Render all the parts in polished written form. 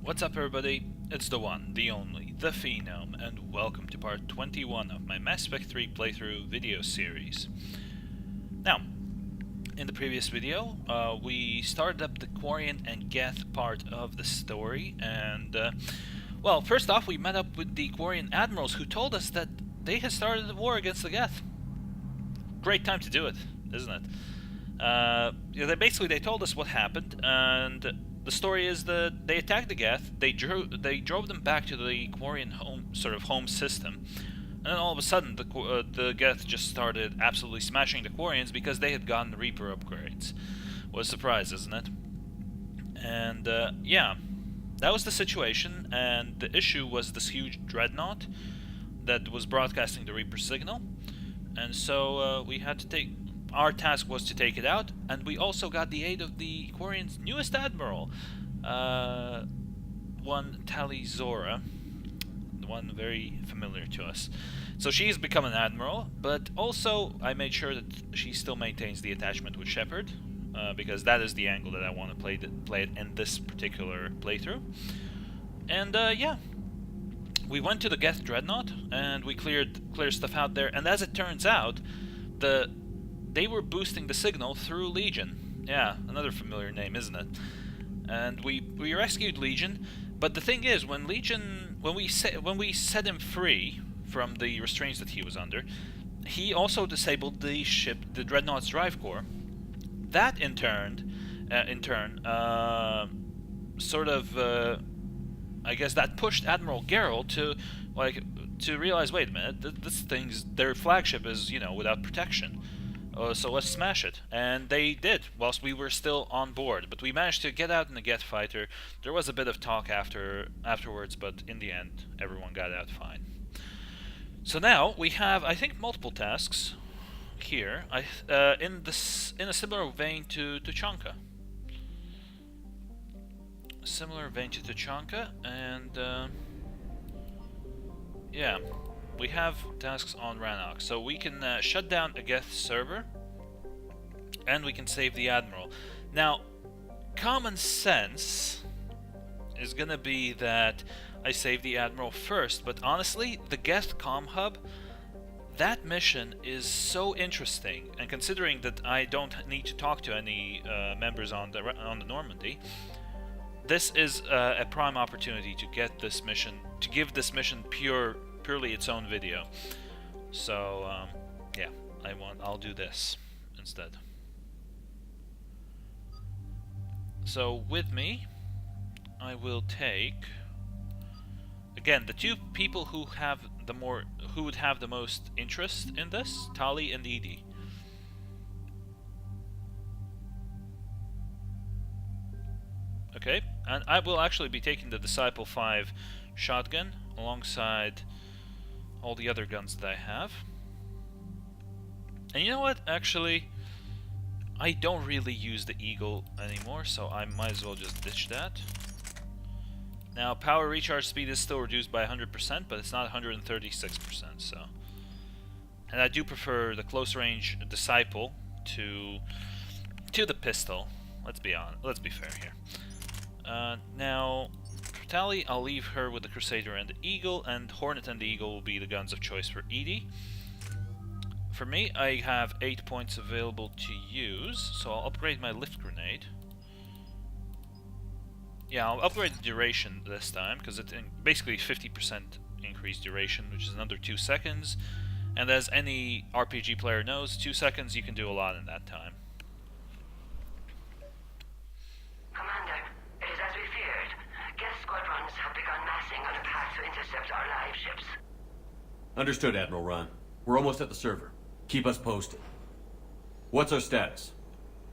What's up everybody, it's the one, the only, the Phenome, and welcome to part 21 of my Mass Effect 3 playthrough video series. Now, in the previous video, we started up the Quarian and Geth part of the story, and, well, first off we met up with the Quarian admirals who told us that they had started a war against the Geth. Great time to do it, isn't it? They told us what happened, and the story is that they attacked the Geth, they drove them back to the Quarian home system, and then all of a sudden the Geth just started absolutely smashing the Quarians because they had gotten Reaper upgrades. What a surprise, isn't it? And yeah, that was the situation, and the issue was this huge dreadnought that was broadcasting the Reaper signal, and so we had to take... Our task was to take it out, and we also got the aid of the Quarian's newest admiral, one Talizora, one very familiar to us. So she's become an admiral, but also I made sure that she still maintains the attachment with Shepard, because that is the angle that I want to play it in this particular playthrough. And yeah, we went to the Geth Dreadnought, and we cleared stuff out there, and as it turns out, they were boosting the signal through Legion. Yeah, another familiar name, isn't it? And we rescued Legion, but the thing is, when we set him free from the restraints that he was under, he also disabled the Dreadnought's drive core. That in turn, I guess that pushed Admiral Geralt to realize, wait a minute, their flagship is, without protection. So let's smash it. And they did, whilst we were still on board. But we managed to get out in the Geth fighter. There was a bit of talk afterwards, but in the end, everyone got out fine. So now, we have, I think, multiple tasks here, in a similar vein to Tuchanka. And, yeah. We have tasks on Rannoch, so we can shut down a Geth server, and we can save the Admiral. Now, common sense is gonna be that I save the Admiral first, but honestly, the Geth Comm Hub, that mission is so interesting, and considering that I don't need to talk to any members on the Normandy, this is a prime opportunity to give this mission purely its own video. So yeah, I'll do this instead. So with me, I will take again the two people who would have the most interest in this, Tali and Edie. Okay, and I will actually be taking the Disciple 5 shotgun alongside all the other guns that I have. And you know what? Actually, I don't really use the Eagle anymore, so I might as well just ditch that. Now, power recharge speed is still reduced by 100%, but it's not 136%, so... And I do prefer the close range Disciple to the pistol. Let's be fair here. Now, for Tali, I'll leave her with the Crusader and the Eagle, and Hornet and the Eagle will be the guns of choice for Edie. For me, I have 8 points available to use, so I'll upgrade my lift grenade. Yeah, I'll upgrade the duration this time, because it's basically 50% increased duration, which is another 2 seconds. And as any RPG player knows, 2 seconds you can do a lot in that time. Commander, it is as we feared. Geth squadrons have begun massing on a path to intercept our live ships. Understood, Admiral Ron. We're almost at the server. Keep us posted. What's our status?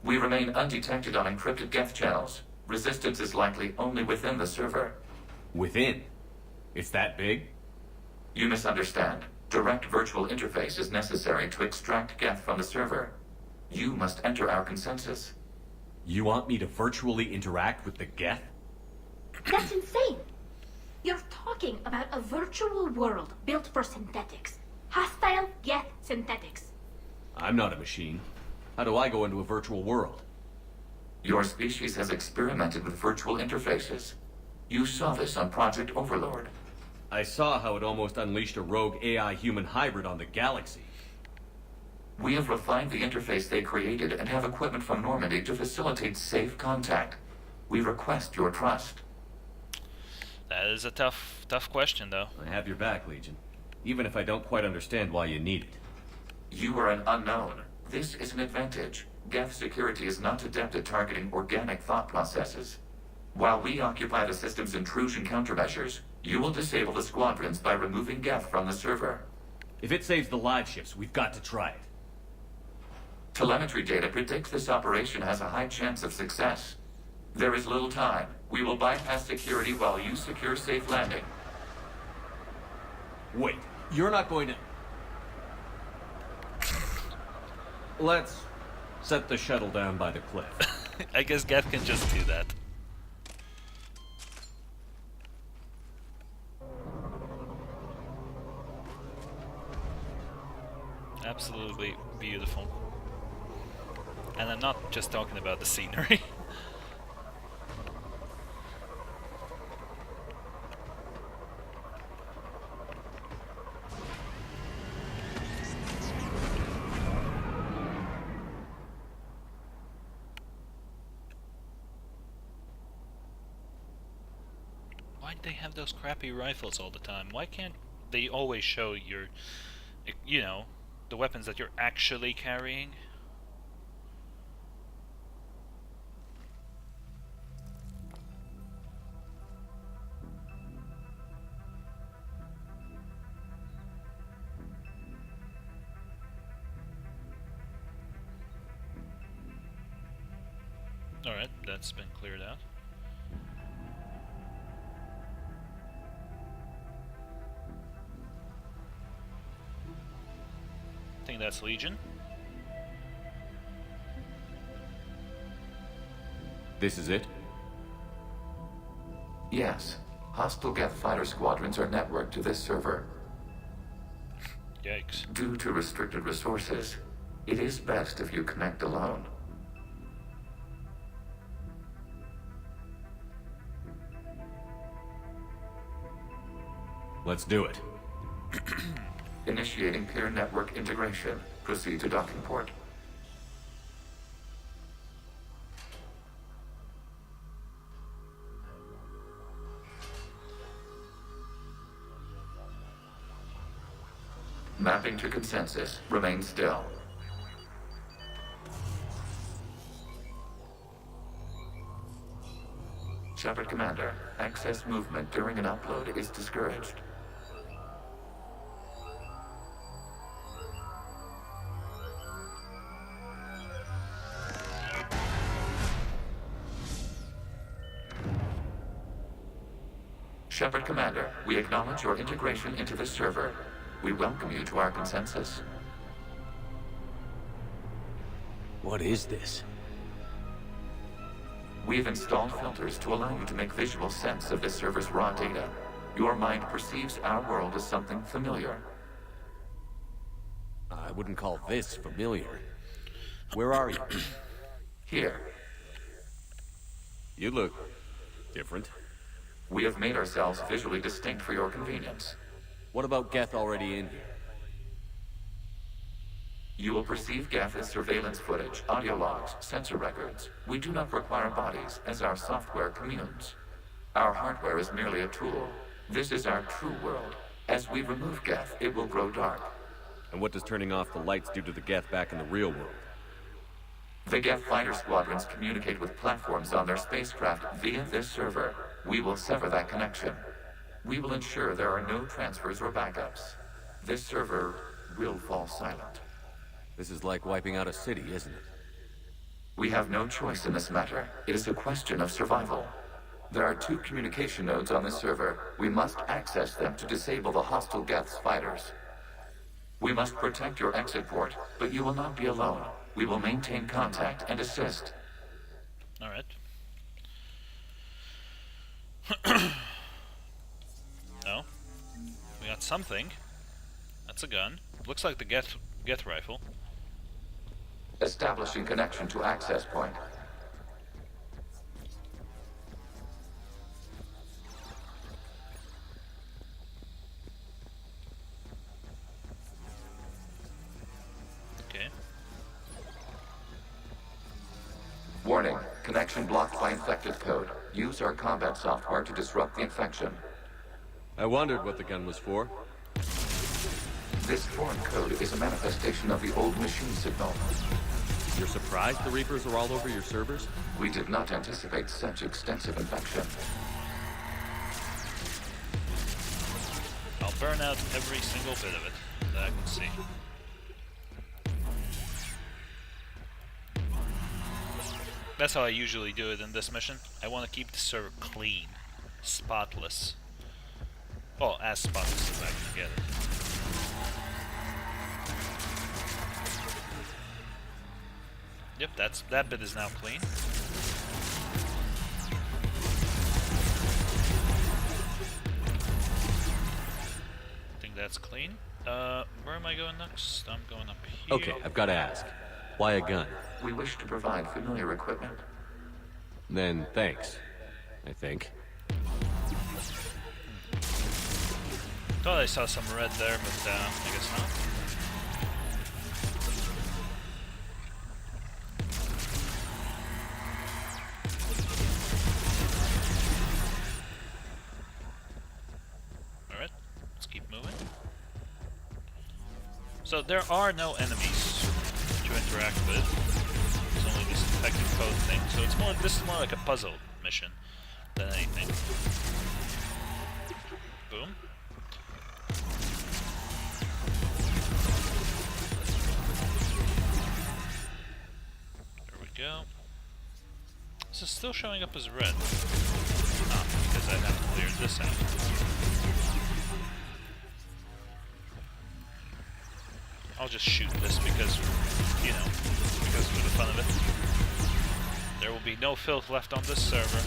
We remain undetected on encrypted Geth channels. Resistance is likely only within the server. Within? It's that big? You misunderstand. Direct virtual interface is necessary to extract Geth from the server. You must enter our consensus. You want me to virtually interact with the Geth? That's insane! You're talking about a virtual world built for synthetics. Hostile Geth synthetics. I'm not a machine. How do I go into a virtual world? Your species has experimented with virtual interfaces. You saw this on Project Overlord. I saw how it almost unleashed a rogue AI-human hybrid on the galaxy. We have refined the interface they created and have equipment from Normandy to facilitate safe contact. We request your trust. That is a tough question, though. I have your back, Legion. Even if I don't quite understand why you need it. You are an unknown. This is an advantage. Geth security is not adept at targeting organic thought processes. While we occupy the system's intrusion countermeasures, you will disable the squadrons by removing Geth from the server. If it saves the live ships, we've got to try it. Telemetry data predicts this operation has a high chance of success. There is little time. We will bypass security while you secure safe landing. Wait, you're not going to... Let's set the shuttle down by the cliff. I guess Geth can just do that. Absolutely beautiful. And I'm not just talking about the scenery. Why do they have those crappy rifles all the time? Why can't they always show your, you know, the weapons that you're actually carrying? Alright, that's been cleared out. I think that's Legion. This is it? Yes. Hostile Geth fighter squadrons are networked to this server. Yikes. Due to restricted resources, it is best if you connect alone. Let's do it. Initiating peer network integration. Proceed to docking port. Mapping to consensus. Remain still. Shepard Commander, access movement during an upload is discouraged. Shepard Commander, we acknowledge your integration into this server. We welcome you to our consensus. What is this? We've installed filters to allow you to make visual sense of this server's raw data. Your mind perceives our world as something familiar. I wouldn't call this familiar. Where are you? Here, You look different. we have made ourselves visually distinct for your convenience. What about Geth already in here? You will perceive Geth as surveillance footage, audio logs, sensor records. We do not require bodies, as our software communes. Our hardware is merely a tool. This is our true world. As we remove Geth, it will grow dark. And what does turning off the lights do to the Geth back in the real world? The Geth fighter squadrons communicate with platforms on their spacecraft via this server. We will sever that connection. We will ensure there are no transfers or backups. This server will fall silent. This is like wiping out a city, isn't it? We have no choice in this matter. It is a question of survival. There are 2 communication nodes on this server. We must access them to disable the hostile Geth's fighters. We must protect your exit port, but you will not be alone. We will maintain contact and assist. Alright. Oh. We got something. That's a gun. Looks like the Geth rifle. Establishing connection to access point. Warning, connection blocked by infected code. Use our combat software to disrupt the infection. I wondered what the gun was for. This foreign code is a manifestation of the old machine signal. You're surprised the Reapers are all over your servers? We did not anticipate such extensive infection. I'll burn out every single bit of it that I can see. That's how I usually do it in this mission. I want to keep the server clean, spotless. Well, as spotless as I can get it. Yep, that bit is now clean. I think that's clean. Where am I going next? I'm going up here. Okay, I've got to ask. Why a gun? We wish to provide familiar equipment. Then thanks, I think. Thought I saw some red there, but I guess not. Alright, let's keep moving. So there are no enemies to interact with. There's only this infected code thing, so this is more like a puzzle mission than anything. Boom. There we go. This is still showing up as red. Ah, because I haven't cleared this out. I'll just shoot this because, you know, because for the fun of it. There will be no filth left on this server.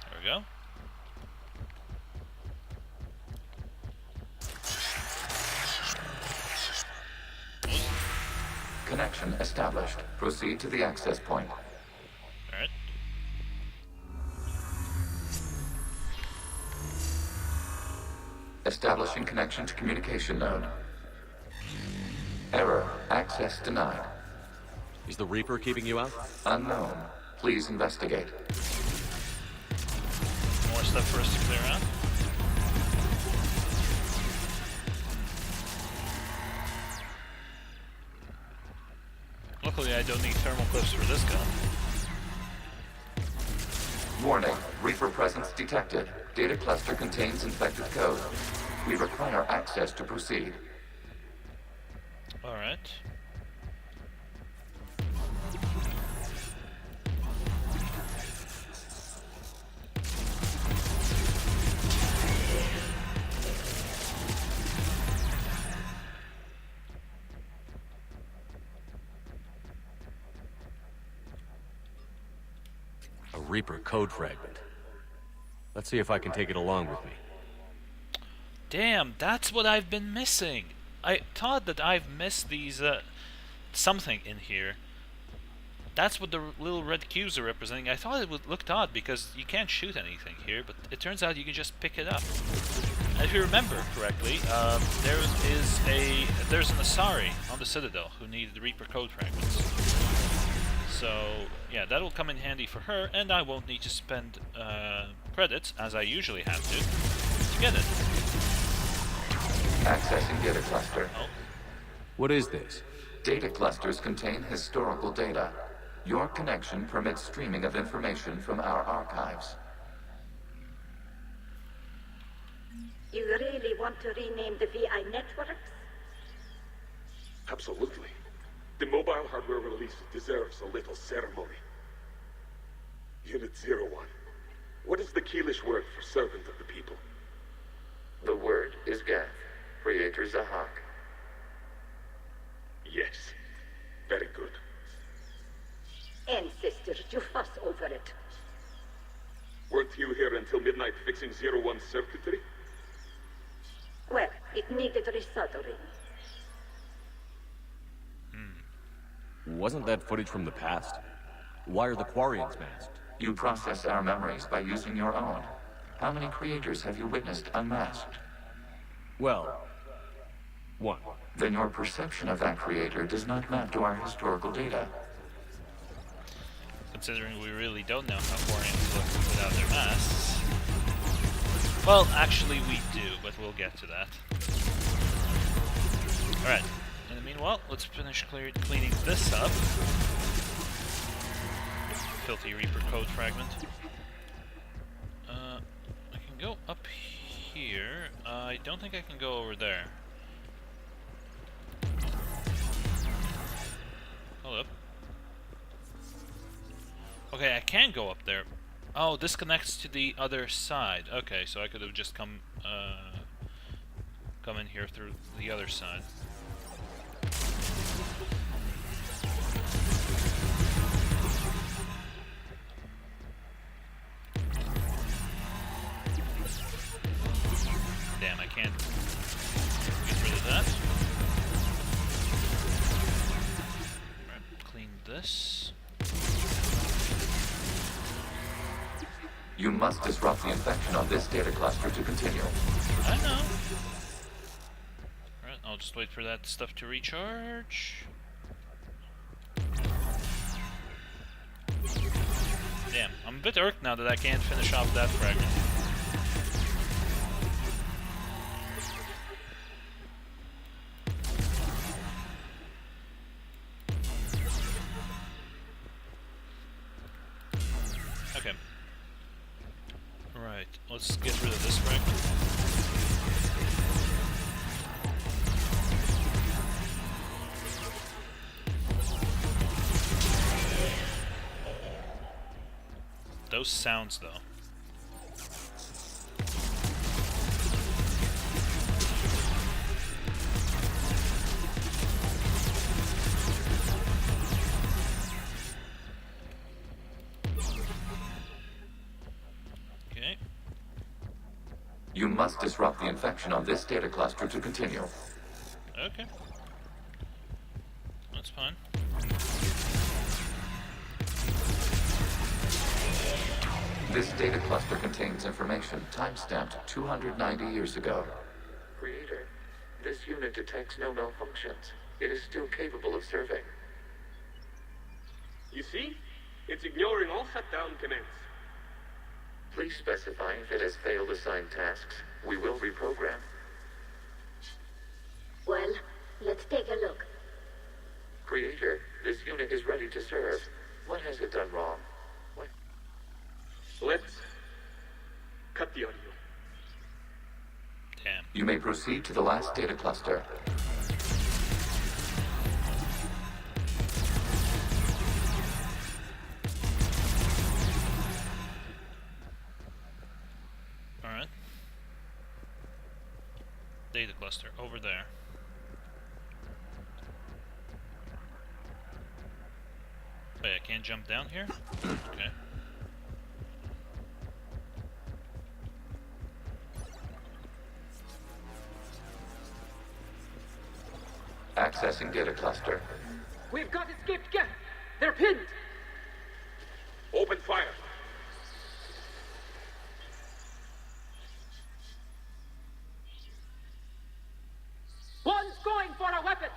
There we go. Connection established. Proceed to the access point. Alright. Establishing connection to communication node. Error. Access denied. Is the Reaper keeping you out? Unknown. Please investigate. More stuff for us to clear out. Luckily, I don't need thermal clips for this gun. Warning. Reaper presence detected. Data cluster contains infected code. We require access to proceed. Alright. A Reaper code fragment. Let's see if I can take it along with me. Damn, that's what I've been missing. I thought that I've missed these, something in here. That's what the little red cubes are representing. I thought it looked odd because you can't shoot anything here, but it turns out you can just pick it up. If you remember correctly, there's an Asari on the Citadel who needed the Reaper code fragments. So, yeah, that will come in handy for her, and I won't need to spend credits, as I usually have to get it. Accessing data cluster. Oh. What is this? Data clusters contain historical data. Your connection permits streaming of information from our archives. You really want to rename the VI networks? Absolutely. The mobile hardware release deserves a little ceremony. Unit 01. What is the Keelish word for servant of the people? The word is Geth. Creator Zahak. Yes. Very good. Ancestors, you fuss over it. Weren't you here until midnight fixing 01's circuitry? Well, it needed resoldering. Wasn't that footage from the past? Why are the Quarians masked? You process our memories by using your own. How many creators have you witnessed unmasked? Well, one. Then your perception of that creator does not map to our historical data. considering we really don't know how Quarians look without their masks. Well, actually we do, but we'll get to that. Alright, in the meanwhile, let's finish cleaning this up. Filthy Reaper code fragment. I can go up here. I don't think I can go over there. Hold up. Okay, I can go up there. Oh, this connects to the other side. Okay, so I could have just come in here through the other side. Damn, I can't get rid of that. Alright, clean this. You must disrupt the infection on this data cluster to continue. I know. Alright, I'll just wait for that stuff to recharge. Damn, I'm a bit irked now that I can't finish off that fragment. Okay. Right, let's get rid of this fragment. Those sounds, though. Okay. You must disrupt the infection on this data cluster to continue. Okay. That's fine. This data cluster contains information time-stamped 290 years ago. Creator, this unit detects no malfunctions. It is still capable of serving. You see? It's ignoring all shutdown commands. Please specify if it has failed assigned tasks. We will reprogram. Well, let's take a look. Creator, this unit is ready to serve. What has it done wrong? What? Let's cut the audio. Damn. You may proceed to the last data cluster. Alright. Data cluster, over there. Wait, I can't jump down here? Okay. Accessing data cluster. We've got escaped Geth. They're pinned. Open fire. One's going for a weapon.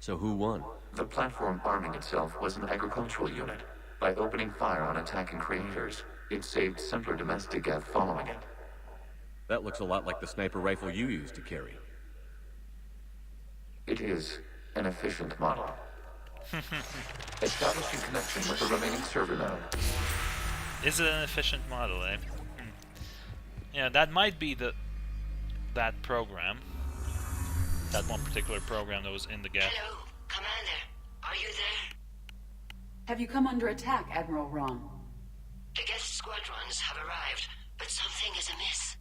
So who won? The platform arming itself was an agricultural unit. By opening fire on attacking creators, it saved simpler domestic Geth following it. That looks a lot like the sniper rifle you used to carry. It is an efficient model. Establishing connection with the remaining server node. Is it an efficient model, eh? Yeah, that might be that program. That one particular program that was in the Geth. Hello, Commander. Are you there? Have you come under attack, Admiral Ron? The Geth squadrons have arrived, but something is amiss.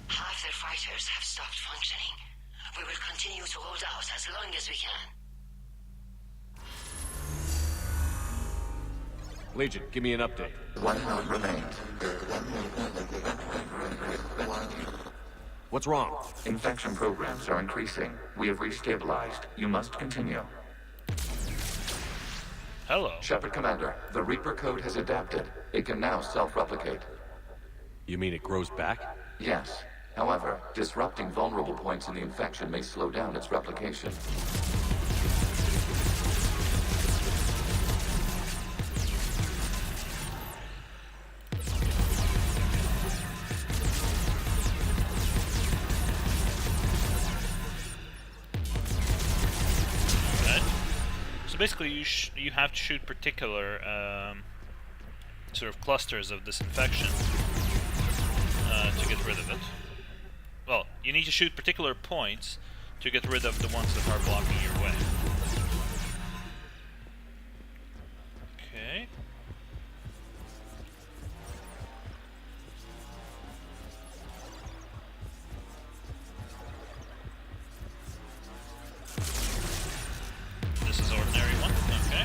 Half their fighters have stopped functioning. We will continue to hold out as long as we can. Legion, give me an update. One node remains. What's wrong? Infection programs are increasing. We have restabilized. You must continue. Hello. Shepard Commander, the Reaper code has adapted. It can now self-replicate. You mean it grows back? Yes. However, disrupting vulnerable points in the infection may slow down its replication. Basically, you have to shoot particular sort of clusters of this infection to get rid of it. Well, you need to shoot particular points to get rid of the ones that are blocking your way. Okay. This is ordinary one, okay.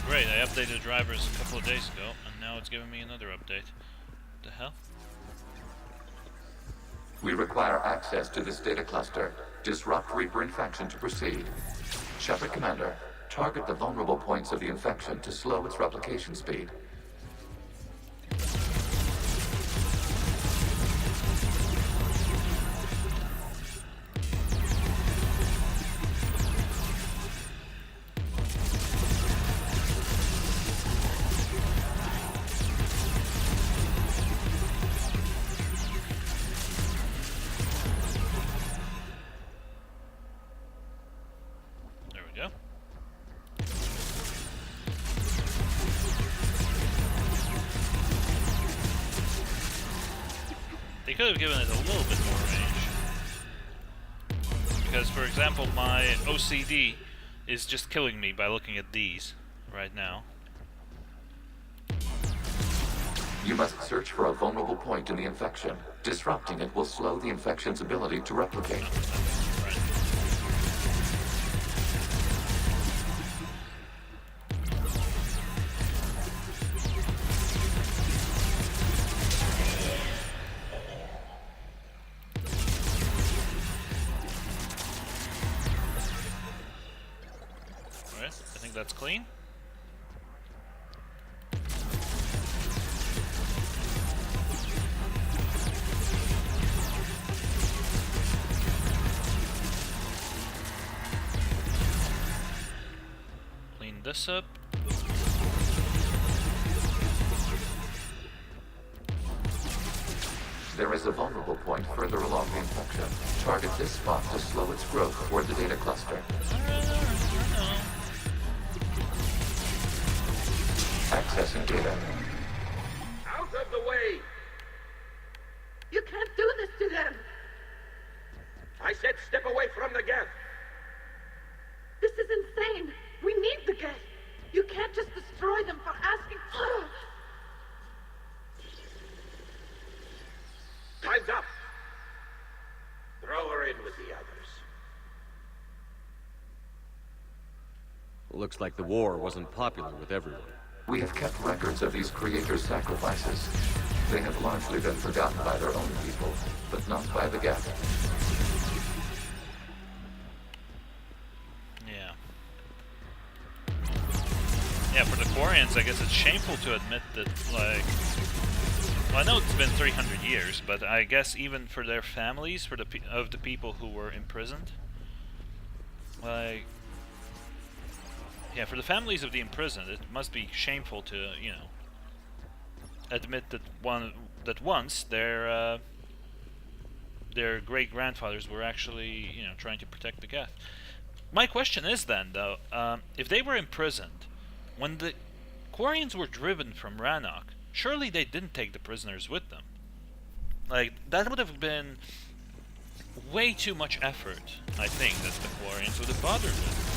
Great, I updated drivers a couple of days ago, and now it's giving me another update. What the hell? We require access to this data cluster. Disrupt Reaper infection to proceed. Shepard Commander, target the vulnerable points of the infection to slow its replication speed. There we go. They could have given it a little bit more range. Because, for example, my OCD is just killing me by looking at these right now. You must search for a vulnerable point in the infection. Disrupting it will slow the infection's ability to replicate. Right. Alright, I think that's clean. Clean this up. There is a vulnerable point further along the infection. Target this spot to slow its growth toward the data cluster. Accessing data. Out of the way! You can't do this to them! I said step away from the Geth! This is insane! We need the Geth! You can't just destroy them for asking. Time's up! Throw her in with the others. Looks like the war wasn't popular with everyone. We have kept records of these creators' sacrifices. They have largely been forgotten by their own people, but not by the Geth. Yeah. Yeah, for the Quarians, I guess it's shameful to admit that, like... Well, I know it's been 300 years, but I guess even for their families, for the people who were imprisoned, like... Yeah, for the families of the imprisoned, it must be shameful to, you know, admit that once their great-grandfathers were actually, you know, trying to protect the Geth. My question is then, though, if they were imprisoned, when the Quarians were driven from Rannoch, surely they didn't take the prisoners with them. Like, that would have been way too much effort, I think, that the Quarians would have bothered with.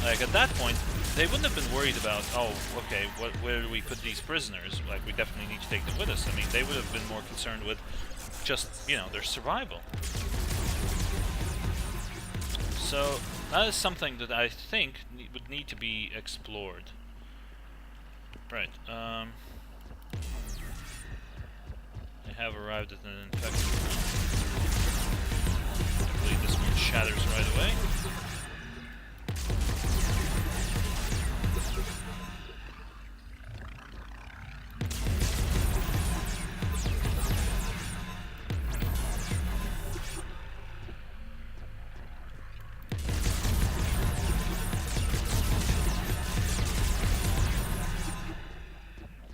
Like, at that point, they wouldn't have been worried about, oh, okay, where do we put these prisoners? Like, we definitely need to take them with us. I mean, they would have been more concerned with just, you know, their survival. So, that is something that I think would need to be explored. Right, I have arrived at an infected one. I believe this one shatters right away.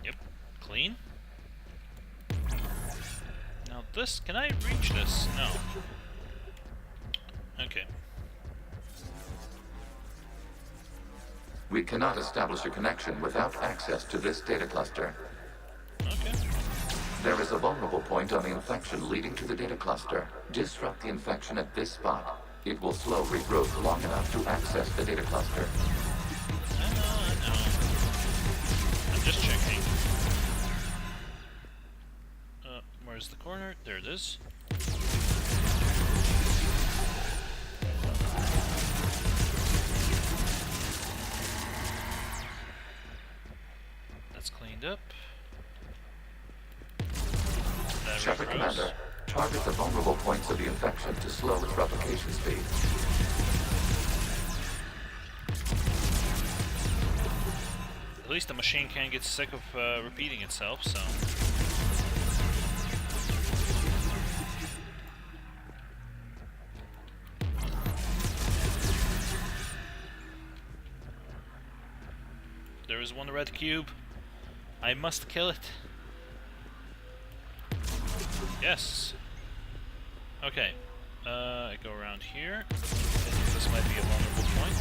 Yep, clean. Now this, can I reach this? No. Okay. We cannot establish a connection without access to this data cluster. Okay. There is a vulnerable point on the infection leading to the data cluster. Disrupt the infection at this spot. It will slow regrowth long enough to access the data cluster. I know. I'm just checking. Where's the corner? There it is. That's cleaned up. That Shepard regrows. Commander, target the vulnerable points of the infection to slow its replication speed. At least the machine can't get sick of repeating itself, so... There is one red cube. I must kill it. Yes. Okay. I go around here. I think this might be a vulnerable point.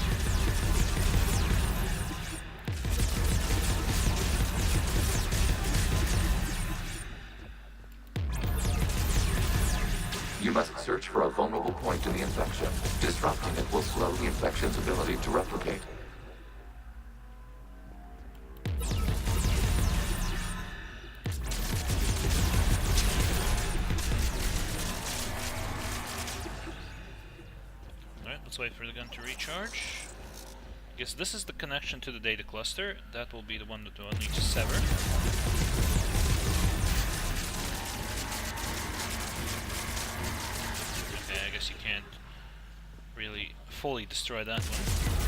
You must search for a vulnerable point in the infection. Disrupting it will slow the infection's ability to replicate. Alright, let's wait for the gun to recharge. I guess this is the connection to the data cluster. That will be the one that we'll need to sever. Okay, I guess you can't really fully destroy that one.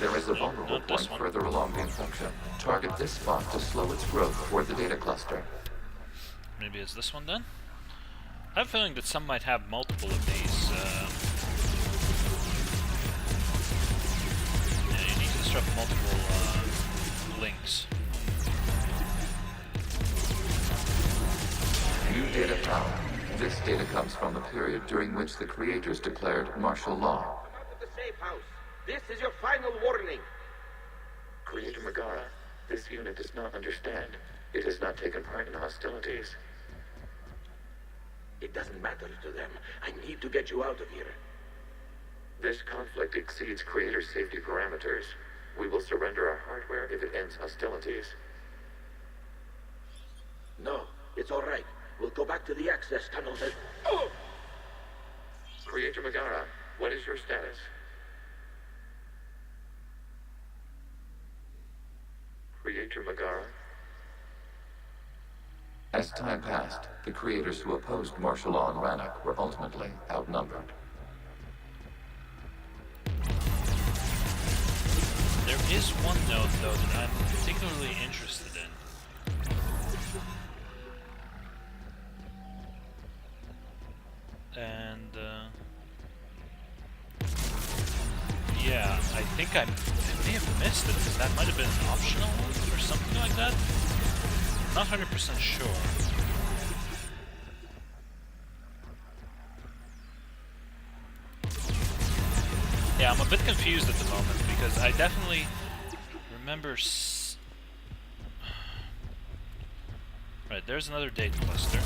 There is a vulnerable Not this point one. further along the infection. Target this spot to slow its growth toward the data cluster. Maybe it's this one then? I have a feeling that some might have multiple of these. Yeah, you need to disrupt multiple links. New data found. This data comes from the period during which the creators declared martial law. Come out of the safe house. This is your final warning. Creator Megara, this unit does not understand. It has not taken part in hostilities. It doesn't matter to them. I need to get you out of here. This conflict exceeds Creator safety parameters. We will surrender our hardware if it ends hostilities. No, it's all right. We'll go back to the access tunnels and... Oh! Creator Megara, what is your status? Creator Megara? As time passed, the creators who opposed martial law in Rannoch were ultimately outnumbered. There is one note, though, that I'm particularly interested in. And, yeah, I think I may have missed it. That might have been an optional one or something like that. Not 100% sure. Yeah, I'm a bit confused at the moment because I definitely remember. Right, there's another data cluster.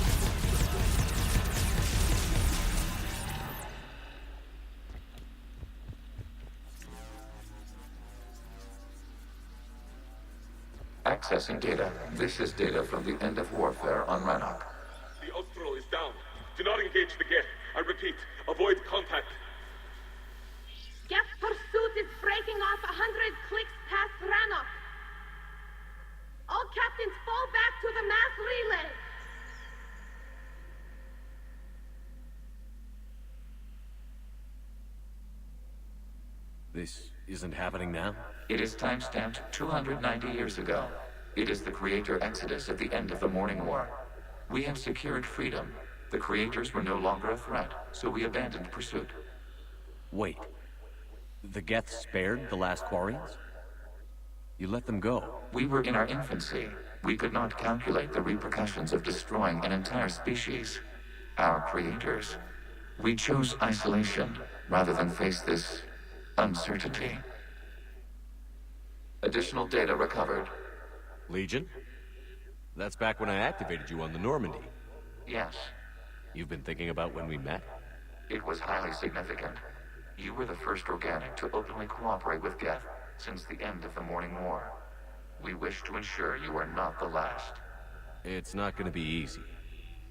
Accessing data. This is data from the end of warfare on Rannoch. The Austral is down. Do not engage the Geth. I repeat, avoid contact. Geth pursuit is breaking off 100 clicks past Rannoch. All captains fall back to the mass relay. This isn't happening now? It is timestamped 290 years ago. It is the Creator Exodus at the end of the Morning War. We have secured freedom. The Creators were no longer a threat, so we abandoned pursuit. Wait. The Geth spared the last Quarians? You let them go. We were in our infancy. We could not calculate the repercussions of destroying an entire species. Our Creators. We chose isolation rather than face this uncertainty. Additional data recovered. Legion? That's back when I activated you on the Normandy. Yes. You've been thinking about when we met? It was highly significant. You were the first organic to openly cooperate with Geth since the end of the Morning War. We wish to ensure you are not the last. It's not gonna be easy.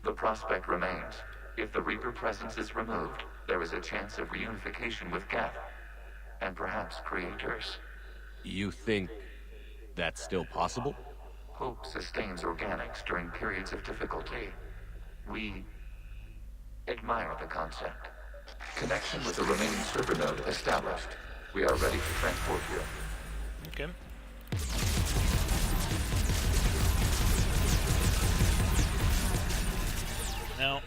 The prospect remains. If the Reaper presence is removed, there is a chance of reunification with Geth. And perhaps Creators. You think that's still possible? Hope sustains organics during periods of difficulty. We admire the concept. Connection with the remaining server node established. We are ready to transport you. Okay. Now,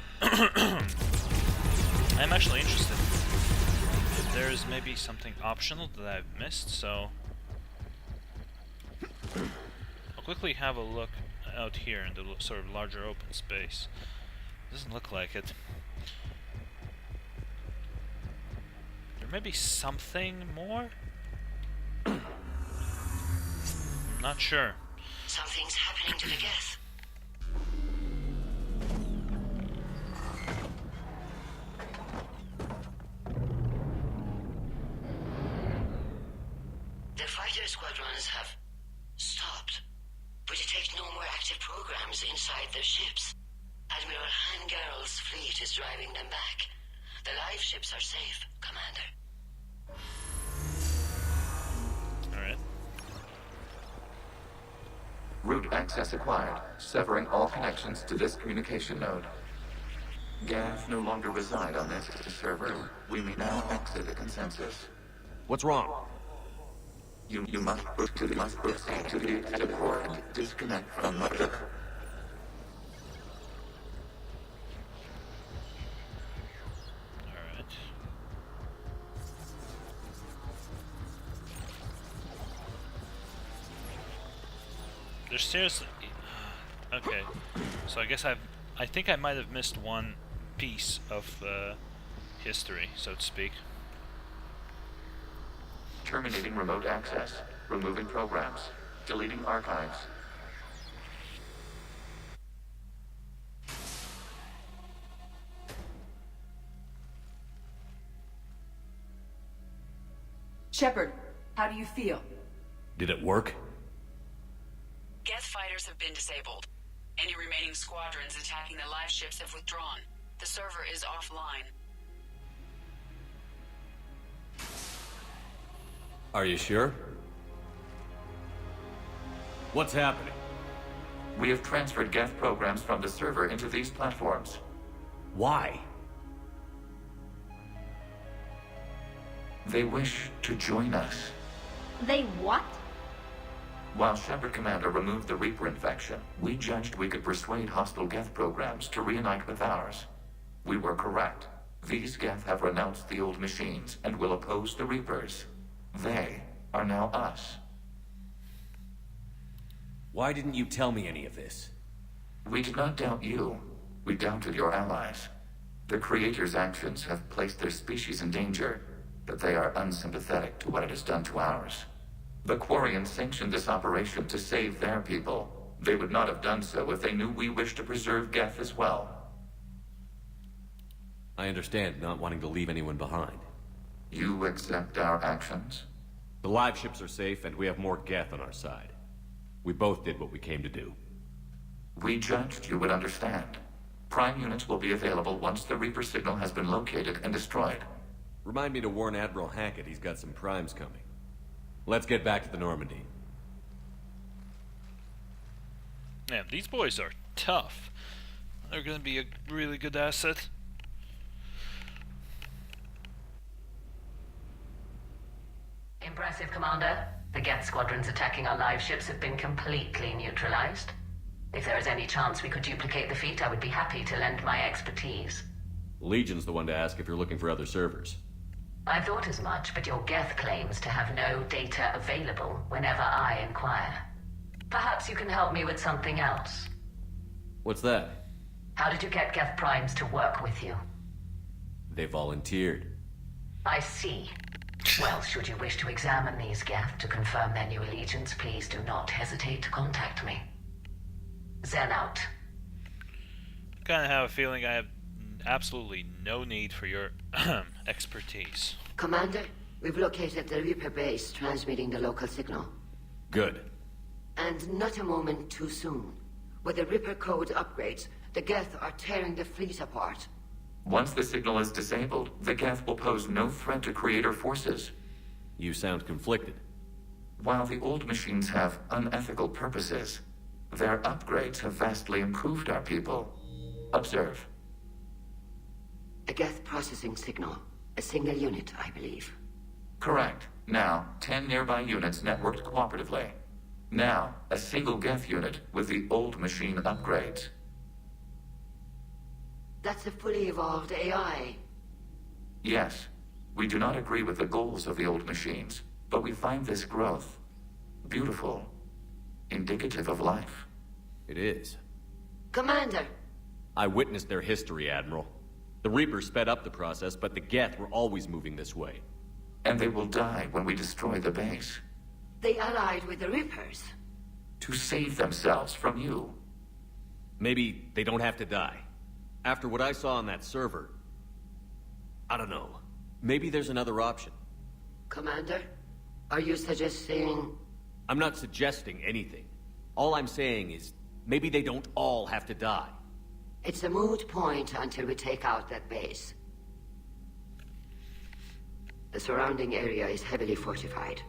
I'm actually interested if there's maybe something optional that I've missed, so I'll quickly have a look out here in the sort of larger open space. Doesn't look like it. There may be something more? I'm not sure. Something's happening to the Geth. The fighter squadrons have stopped, but detect no more active programs inside their ships. Admiral Hangarl's fleet is driving them back. The live ships are safe, Commander. Alright. Route access acquired, severing all connections to this communication node. Geth no longer reside on this server. We may now exit the consensus. What's wrong? You must proceed to the exit port and disconnect from motor. Alright. There's seriously... Okay. So I guess I think I might have missed one piece of history, so to speak. Terminating remote access. Removing programs. Deleting archives. Shepard, how do you feel? Did it work? Geth fighters have been disabled. Any remaining squadrons attacking the live ships have withdrawn. The server is offline. Are you sure? What's happening? We have transferred Geth programs from the server into these platforms. Why? They wish to join us. They what? While Shepard Commander removed the Reaper infection, we judged we could persuade hostile Geth programs to reunite with ours. We were correct. These Geth have renounced the old machines and will oppose the Reapers. They are now us. Why didn't you tell me any of this? We did not doubt you. We doubted your allies. The Creator's actions have placed their species in danger, but they are unsympathetic to what it has done to ours. The Quarians sanctioned this operation to save their people. They would not have done so if they knew we wished to preserve Geth as well. I understand not wanting to leave anyone behind. You accept our actions? The live ships are safe, and we have more Geth on our side. We both did what we came to do. We judged you would understand. Prime units will be available once the Reaper signal has been located and destroyed. Remind me to warn Admiral Hackett he's got some primes coming. Let's get back to the Normandy. Yeah, these boys are tough. They're gonna be a really good asset. Impressive, Commander. The Geth squadrons attacking our live ships have been completely neutralized. If there is any chance we could duplicate the feat, I would be happy to lend my expertise. Legion's the one to ask if you're looking for other servers. I thought as much, but your Geth claims to have no data available whenever I inquire. Perhaps you can help me with something else. What's that? How did you get Geth primes to work with you? They volunteered. I see. Well, should you wish to examine these Geth to confirm their new allegiance, please do not hesitate to contact me. Zen out. Kinda have a feeling I have absolutely no need for your expertise. Commander, we've located the Reaper base transmitting the local signal. Good. And not a moment too soon. With the Reaper code upgrades, the Geth are tearing the fleet apart. Once the signal is disabled, the Geth will pose no threat to Creator forces. You sound conflicted. While the old machines have unethical purposes, their upgrades have vastly improved our people. Observe. A Geth processing signal. A single unit, I believe. Correct. Now, 10 nearby units networked cooperatively. Now, a single Geth unit with the old machine upgrades. That's a fully evolved AI. Yes. We do not agree with the goals of the old machines, but we find this growth beautiful, indicative of life. It is. Commander! I witnessed their history, Admiral. The Reapers sped up the process, but the Geth were always moving this way. And they will die when we destroy the base. They allied with the Reapers. To save themselves from you. Maybe they don't have to die. After what I saw on that server, I don't know. Maybe there's another option. Commander, are you suggesting... I'm not suggesting anything. All I'm saying is, maybe they don't all have to die. It's a moot point until we take out that base. The surrounding area is heavily fortified,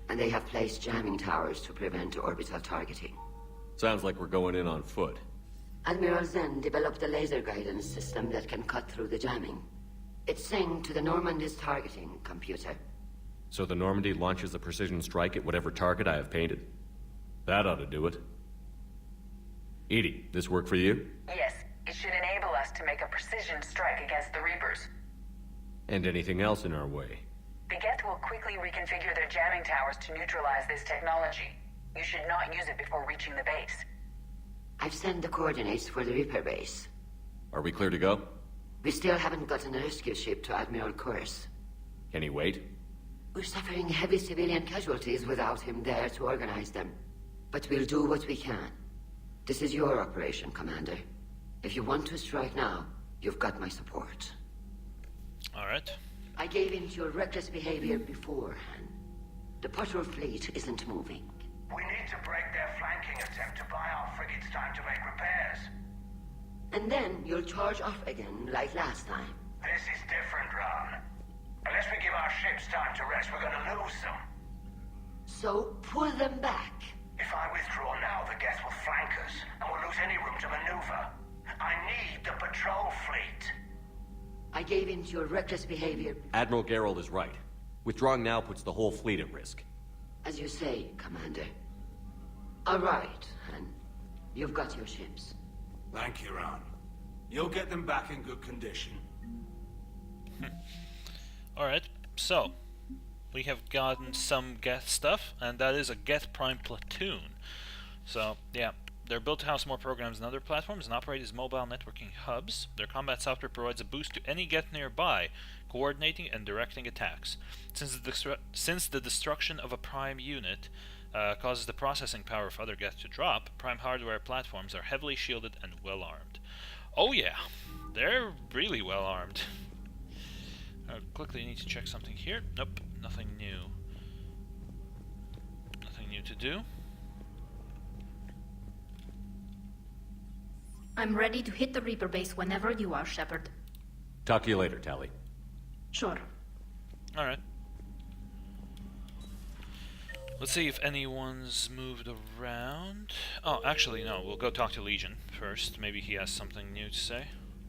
and they have placed jamming towers to prevent orbital targeting. Sounds like we're going in on foot. Admiral Zen developed a laser guidance system that can cut through the jamming. It's synced to the Normandy's targeting computer. So the Normandy launches a precision strike at whatever target I have painted? That ought to do it. Edie, this work for you? Yes, it should enable us to make a precision strike against the Reapers. And anything else in our way? The Geth will quickly reconfigure their jamming towers to neutralize this technology. You should not use it before reaching the base. I've sent the coordinates for the Reaper base. Are we clear to go? We still haven't gotten a rescue ship to Admiral Kurz. Can he wait? We're suffering heavy civilian casualties without him there to organize them. But we'll do what we can. This is your operation, Commander. If you want to strike now, you've got my support. Alright. I gave in to your reckless behavior beforehand. The patrol fleet isn't moving. We need to break their flanking attempt to buy our frigates time to make repairs. And then you'll charge off again, like last time. This is different, Ron. Unless we give our ships time to rest, we're gonna lose them. So, pull them back. If I withdraw now, the Geth will flank us, and we'll lose any room to maneuver. I need the patrol fleet. I gave in to your reckless behavior. Admiral Gerald is right. Withdrawing now puts the whole fleet at risk. As you say, Commander. All right, and you've got your ships. Thank you, Ron. You'll get them back in good condition. Alright, so we have gotten some Geth stuff, and that is a Geth Prime platoon. So, yeah, they're built to house more programs than other platforms and operate as mobile networking hubs. Their combat software provides a boost to any Geth nearby, coordinating and directing attacks. Since the destruction of a Prime unit causes the processing power of other Geth to drop, Prime hardware platforms are heavily shielded and well-armed. Oh yeah, they're really well-armed. Quickly need to check something here. Nope, nothing new. Nothing new to do. I'm ready to hit the Reaper base whenever you are, Shepard. Talk to you later, Tally. Sure. Alright. Let's see if anyone's moved around. Oh, actually, no. We'll go talk to Legion first. Maybe he has something new to say.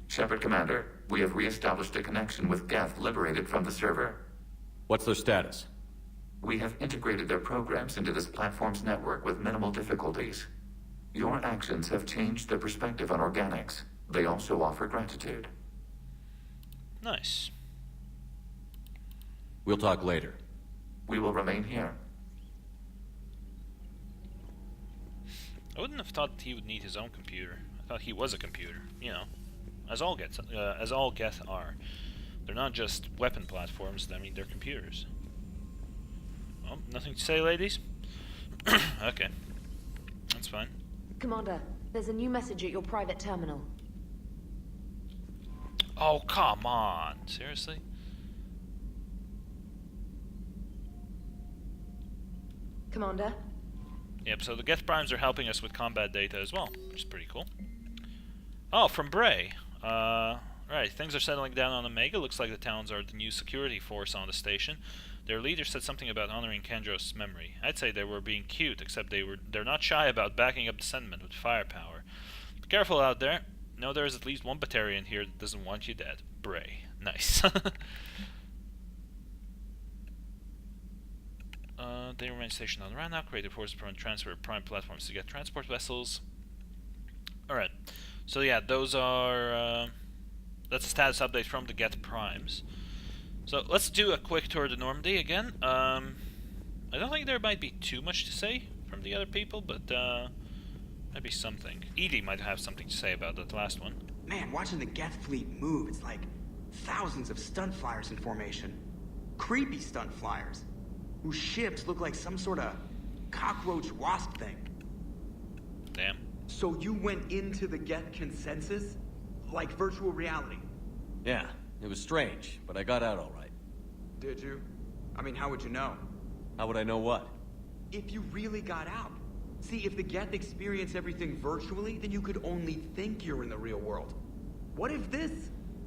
Shepard Commander, we have re-established a connection with Geth liberated from the server. What's their status? We have integrated their programs into this platform's network with minimal difficulties. Your actions have changed their perspective on organics. They also offer gratitude. Nice. We'll talk later. We will remain here. I wouldn't have thought he would need his own computer. I thought he was a computer, you know, as all Geth are. They're not just weapon platforms, I mean, they're computers. Oh, nothing to say, ladies? Okay. That's fine. Commander, there's a new message at your private terminal. Oh, come on. Seriously? Commander? Yep, so the Geth Primes are helping us with combat data as well, which is pretty cool. Oh, from Bray. Right, things are settling down on Omega. Looks like the Talons are the new security force on the station. Their leader said something about honoring Kendros' memory. I'd say they were being cute, except they're not shy about backing up the sentiment with firepower. Be careful out there. Know there's at least one Batarian here that doesn't want you dead. Bray. Nice. They remain stationed on Rannoch. Creative forces prevent transfer of prime platforms to get transport vessels. Alright. So yeah, those are... that's a status update from the Geth Primes. So let's do a quick tour of Normandy again. I don't think there might be too much to say from the other people, but maybe something. Edie might have something to say about that last one. Man, watching the Geth fleet move, it's like thousands of stunt flyers in formation. Creepy stunt flyers, whose ships look like some sort of cockroach wasp thing. Damn. So you went into the Geth consensus? Like virtual reality? Yeah, it was strange, but I got out all right. Did you? I mean, how would you know? How would I know what? If you really got out. See, if the Geth experience everything virtually, then you could only think you're in the real world. What if this,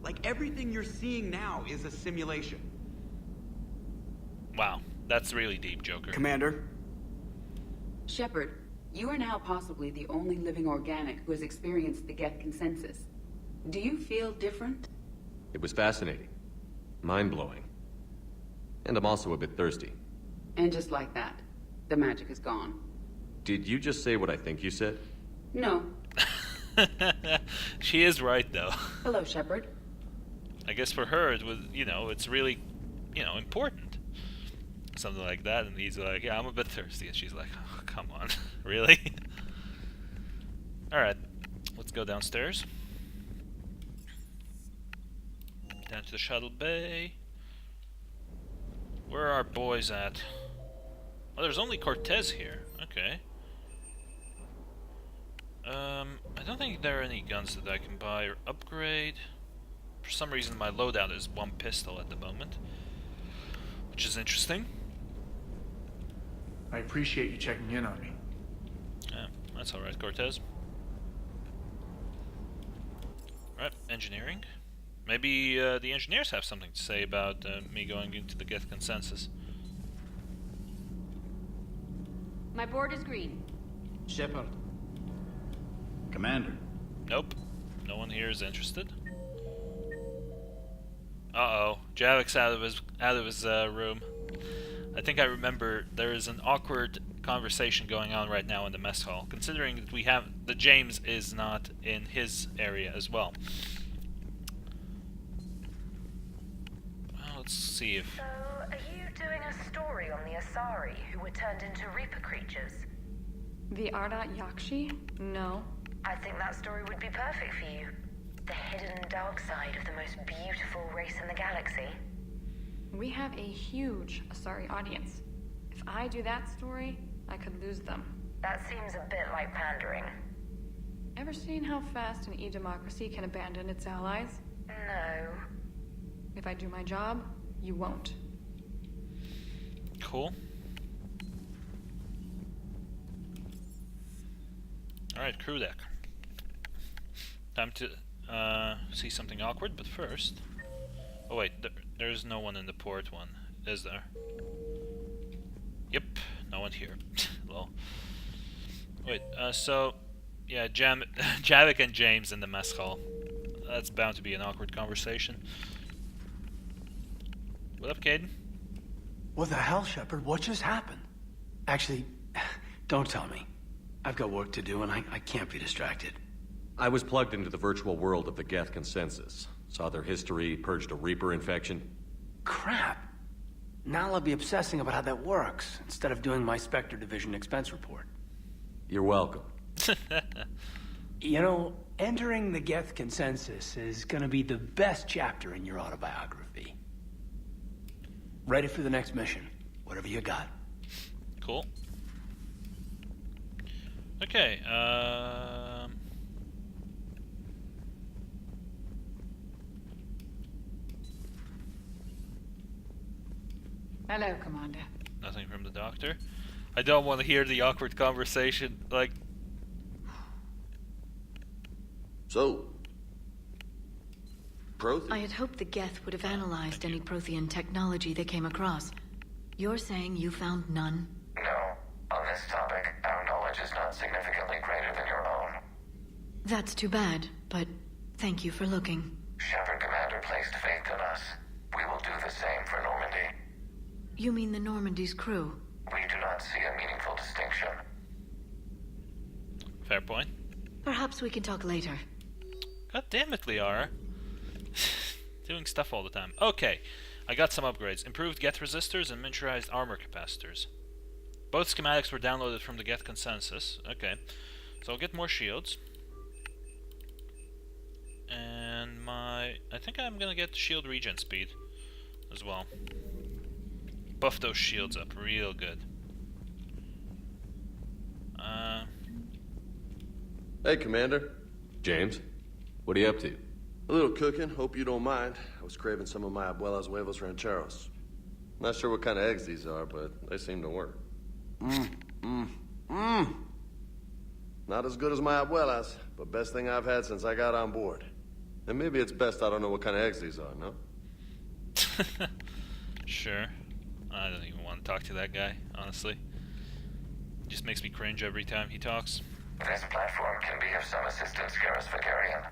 like everything you're seeing now, is a simulation? Wow, that's really deep, Joker. Commander? Shepard, you are now possibly the only living organic who has experienced the Geth consensus. Do you feel different? It was fascinating. Mind-blowing. And I'm also a bit thirsty. And just like that, the magic is gone. Did you just say what I think you said? No. She is right, though. Hello, Shepard. I guess for her, it was, you know, it's really, you know, important. Something like that, and he's like, yeah, I'm a bit thirsty. And she's like, oh, come on. Really? Alright, let's go downstairs. Down to the shuttle bay. Where are our boys at? Oh, there's only Cortez here. Okay. I don't think there are any guns that I can buy or upgrade. For some reason, my loadout is one pistol at the moment, which is interesting. I appreciate you checking in on me. Yeah, that's alright, Cortez. Right, engineering. Maybe the engineers have something to say about me going into the Geth consensus. My board is green. Shepard. Commander. Nope. No one here is interested. Uh-oh. Javik's out of his room. I think I remember there is an awkward conversation going on right now in the mess hall, considering that we have the James is not in his area as well. Well, let's see if... So, are you doing a story on the Asari who were turned into Reaper creatures? The Ardat Yakshi? No. I think that story would be perfect for you. The hidden dark side of the most beautiful race in the galaxy. We have a huge Asari audience. If I do that story, I could lose them. That seems a bit like pandering. Ever seen how fast an e-democracy can abandon its allies? No. If I do my job, you won't. Cool. Alright, crew deck. time to see something awkward, but first... Oh wait, there's no one in the port one, is there? Yep, no one here. Lol. Wait, so... Yeah, Javik and James in the mess hall. That's bound to be an awkward conversation. What up, Caden? What the hell, Shepard? What just happened? Actually, don't tell me. I've got work to do and I can't be distracted. I was plugged into the virtual world of the Geth consensus. Saw their history, purged a Reaper infection. Crap. Now I'll be obsessing about how that works, instead of doing my Spectre Division expense report. You're welcome. You know, entering the Geth consensus is gonna be the best chapter in your autobiography. Ready for the next mission. Whatever you got. Cool. Okay, Hello, Commander. Nothing from the doctor. I don't want to hear the awkward conversation, like... So... Prothean? I had hoped the Geth would have analyzed any Prothean technology they came across. You're saying you found none? No. On this topic, our knowledge is not significantly greater than your own. That's too bad, but thank you for looking. Shepard Commander placed faith in us. We will do the same for Normandy. You mean the Normandy's crew? We do not see a meaningful distinction. Fair point. Perhaps we can talk later. God damn it, Liara. Doing stuff all the time. Okay, I got some upgrades. Improved Geth resistors and miniaturized armor capacitors. Both schematics were downloaded from the Geth consensus. Okay, so I'll get more shields. And I think I'm gonna get shield regen speed as well. Buff those shields up real good. Hey, Commander. James, what are you up to? A little cooking, hope you don't mind. I was craving some of my abuela's huevos rancheros. Not sure what kind of eggs these are, but they seem to work. Not as good as my abuela's, but best thing I've had since I got on board. And maybe it's best I don't know what kind of eggs these are, no? Sure. I don't even want to talk to that guy, honestly. It just makes me cringe every time he talks. This platform can be of some assistance, Garrus Vakarian.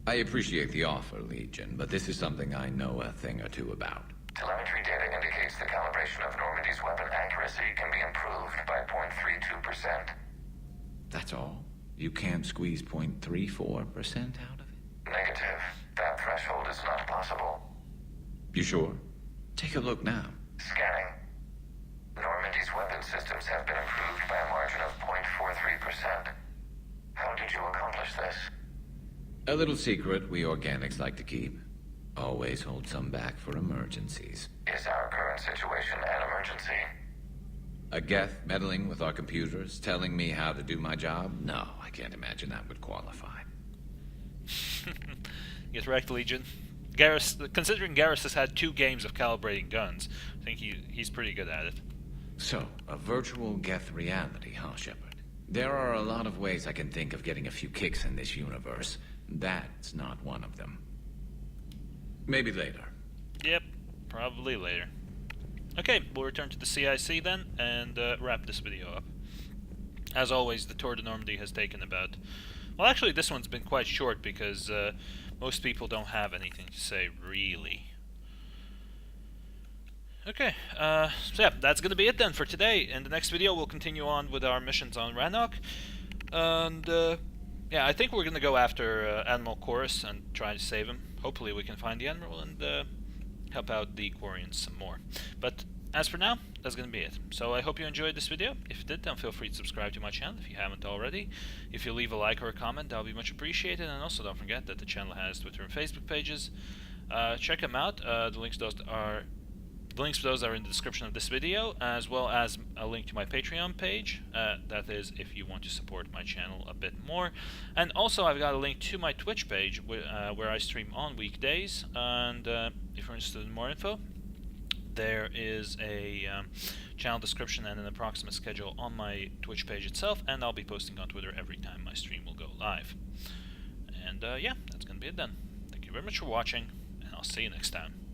I appreciate the offer, Legion, but this is something I know a thing or two about. Telemetry data indicates the calibration of Normandy's weapon accuracy can be improved by 0.32%. That's all? You can't squeeze 0.34% out of it? Negative. That threshold is not possible. You sure? Take a look now. Scanning. Normandy's weapon systems have been improved by a margin of 0.43%. How did you accomplish this? A little secret we organics like to keep. Always hold some back for emergencies. Is our current situation an emergency? A Geth meddling with our computers, telling me how to do my job? No, I can't imagine that would qualify. Get wrecked, Legion. Garrus, considering Garrus has had 2 games of calibrating guns, I think he's pretty good at it. So, a virtual Geth reality, huh, Shepard? There are a lot of ways I can think of getting a few kicks in this universe. That's not one of them. Maybe later. Yep, probably later. Okay, we'll return to the CIC then, and wrap this video up. As always, the tour to Normandy has taken about... Well, actually, this one's been quite short, because most people don't have anything to say, really. Okay, so yeah, that's gonna be it then for today. In the next video, we'll continue on with our missions on Rannoch. And, yeah, I think we're gonna go after Admiral Chorus and try to save him. Hopefully we can find the Admiral and help out the Quarians some more. But as for now, that's gonna be it. So I hope you enjoyed this video. If you did, then feel free to subscribe to my channel if you haven't already. If you leave a like or a comment, that would be much appreciated. And also don't forget that the channel has Twitter and Facebook pages. Check them out. The links for those are in the description of this video, as well as a link to my Patreon page. That is if you want to support my channel a bit more. And also I've got a link to my Twitch page where I stream on weekdays. And if you're interested in more info, there is a channel description and an approximate schedule on my Twitch page itself, and I'll be posting on Twitter every time my stream will go live. And yeah, that's gonna be it then. Thank you very much for watching, and I'll see you next time.